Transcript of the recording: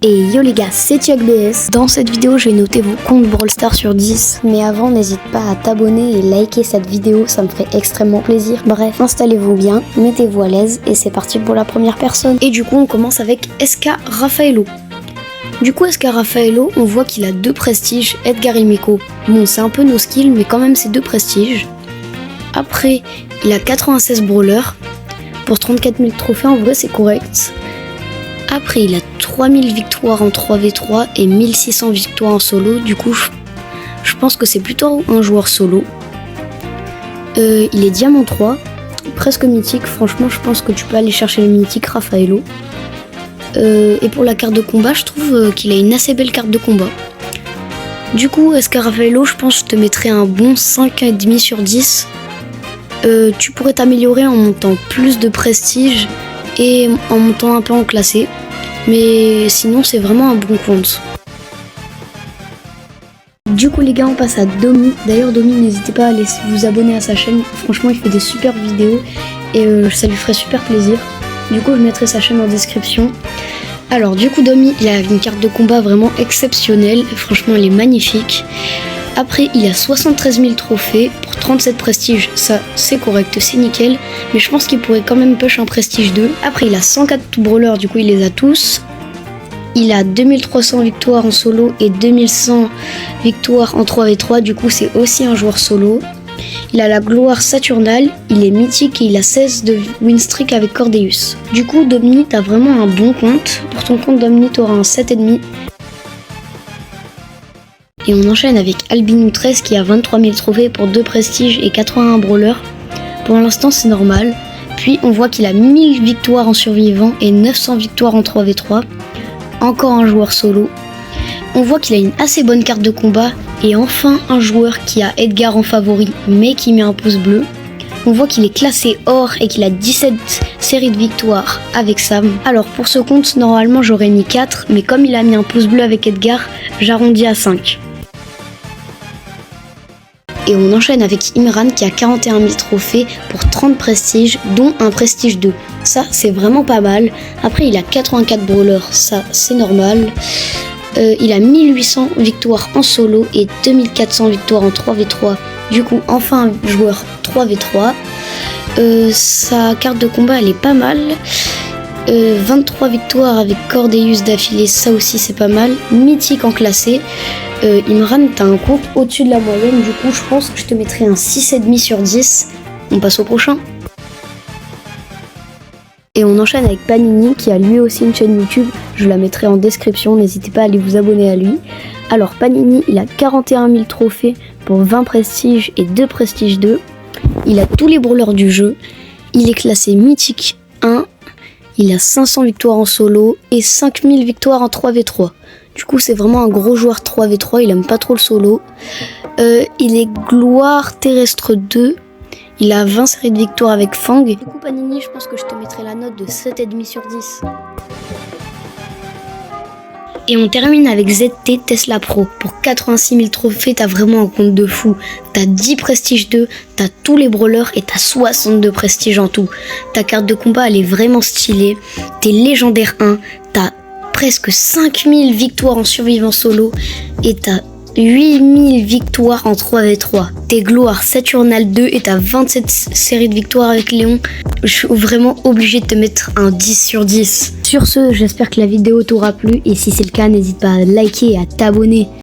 Et yo les gars, c'est TiocBS. Dans cette vidéo, je vais noter vos comptes Brawl Stars sur 10. Mais avant, n'hésite pas à t'abonner et liker cette vidéo, ça me ferait extrêmement plaisir. Bref, installez-vous bien, mettez-vous à l'aise et c'est parti pour la première personne. Et du coup, on commence avec SK Raffaello. Du coup, SK Raffaello, on voit qu'il a 2 prestiges, Edgar et Miko. Bon, c'est un peu no skill, mais quand même c'est 2 prestiges. Après, il a 96 brawlers. Pour 34 000 trophées, en vrai, c'est correct. Après, il a 3000 victoires en 3v3 et 1600 victoires en solo. Du coup, je pense que c'est plutôt un joueur solo. Il est diamant 3, presque mythique. Franchement, je pense que tu peux aller chercher le mythique Raffaello. Et pour la carte de combat, je trouve qu'il a une assez belle carte de combat. Du coup, SK Raffaello, je pense que je te mettrais un bon 5,5 sur 10. Tu pourrais t'améliorer en montant plus de prestige et en montant un peu en classé, mais sinon c'est vraiment un bon compte. Du coup les gars, on passe à Domi. D'ailleurs Domi, n'hésitez pas à aller vous abonner à sa chaîne, franchement il fait des super vidéos et ça lui ferait super plaisir. Du coup je mettrai sa chaîne en description. Alors du coup Domi, il a une carte de combat vraiment exceptionnelle, franchement elle est magnifique. Après, il a 73 000 trophées pour 37 prestiges. Ça, c'est correct, c'est nickel. Mais je pense qu'il pourrait quand même push un prestige 2. Après, il a 104 brawlers, du coup, il les a tous. Il a 2300 victoires en solo et 2100 victoires en 3v3. Du coup, c'est aussi un joueur solo. Il a la gloire Saturnale, il est mythique et il a 16 de win streak avec Cordeus. Du coup, Domini, t'as vraiment un bon compte. Pour ton compte Domini, t'auras un 7,5. Et on enchaîne avec Albinou 13 qui a 23 000 trophées pour 2 prestiges et 81 brawlers. Pour l'instant c'est normal. Puis on voit qu'il a 1000 victoires en survivant et 900 victoires en 3v3. Encore un joueur solo. On voit qu'il a une assez bonne carte de combat. Et enfin un joueur qui a Edgar en favori mais qui met un pouce bleu. On voit qu'il est classé or et qu'il a 17 séries de victoires avec Sam. Alors pour ce compte, normalement j'aurais mis 4, mais comme il a mis un pouce bleu avec Edgar, j'arrondis à 5. Et on enchaîne avec Imran qui a 41 000 trophées pour 30 prestiges, dont un prestige 2. Ça, c'est vraiment pas mal. Après, il a 84 brawlers, ça, c'est normal. Il a 1800 victoires en solo et 2400 victoires en 3v3. Du coup, enfin un joueur 3v3. Sa carte de combat, elle est pas mal. 23 victoires avec Cordeus d'affilée, ça aussi c'est pas mal. Mythique en classé. Imran, t'as un compte au-dessus de la moyenne, du coup je pense que je te mettrai un 6,5 sur 10. On passe au prochain. Et on enchaîne avec Panini qui a lui aussi une chaîne YouTube, je la mettrai en description, n'hésitez pas à aller vous abonner à lui. Alors Panini, il a 41 000 trophées pour 20 prestiges et 2 prestiges 2. Il a tous les brawlers du jeu, il est classé mythique 1, il a 500 victoires en solo et 5000 victoires en 3v3. Du coup, c'est vraiment un gros joueur 3v3, il aime pas trop le solo. Il est gloire terrestre 2. Il a 20 séries de victoires avec Fang. Du coup, Panini, je pense que je te mettrai la note de 7,5 sur 10. Et on termine avec ZT Tesla Pro. Pour 86 000 trophées, t'as vraiment un compte de fou. T'as 10 prestiges 2, t'as tous les brawlers et t'as 62 prestiges en tout. Ta carte de combat, elle est vraiment stylée. T'es légendaire 1, t'as presque 5000 victoires en survivant solo et t'as 8000 victoires en 3v3. T'es gloire Saturnale 2 et t'as 27 séries de victoires avec Léon. Je suis vraiment obligé de te mettre un 10 sur 10. Sur ce, j'espère que la vidéo t'aura plu et si c'est le cas, n'hésite pas à liker et à t'abonner.